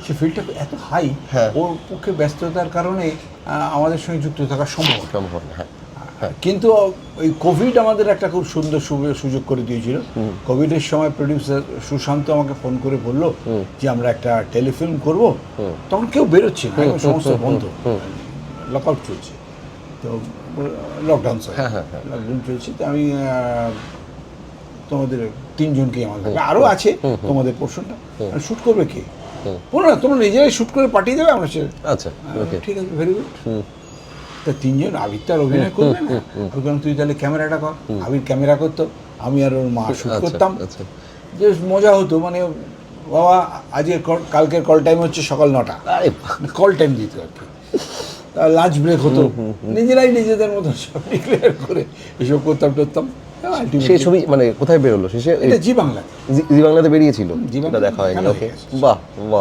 সে ফিল্ডটা এত হাই, ওর পক্ষে ব্যস্ততার কারণে আমাদের সঙ্গে যুক্ত থাকা সম্ভব না। কিন্তু ওই কোভিড আমাদের একটা খুব সুন্দর সুযোগ করে দিয়েছিল। কোভিডের সময় প্রডিউসার সুশান্ত আমাকে ফোন করে বললো যে আমরা একটা টেলিফিল্ম করব। তখন কেউ বেরোচ্ছে না, সমস্ত বন্ধ, লকআউট চলছে, তো লকডাউন লকডাউন চলছে। তো আমি তোমাদের 3 জনকে আমাদের আরও আছে তোমাদের পোর্শনটা শ্যুট করবে কে? বলো না, তোমরা নিজেরাই শ্যুট করে পাঠিয়ে দেবে, আমরা সে আচ্ছা ঠিক আছে, ভেরি গুড। তা 3 জন, আবির তার অভিনয় করবে না, ওখানে তুই তাহলে ক্যামেরাটা কর। আবির ক্যামেরা করতো, আমি আর ওর মা শ্যুট করতাম। যে মজা হতো, মানে বাবা আজকে কালকের কল টাইম হচ্ছে সকাল 9টা, কল টাইম দিত আর কি। লাঞ্চ ব্রেক হতো, নিজেরাই নিজেদের মতো সব ডিক্লেয়ার করে এসব করতাম টরতাম। সেই ছবি মানে কোথায় বেরোলো শেষে? এটা জি বাংলা, জি বাংলাতে বেরিয়েছিল, যেটা দেখা হয়নি। ওকে, বাহ বাহ।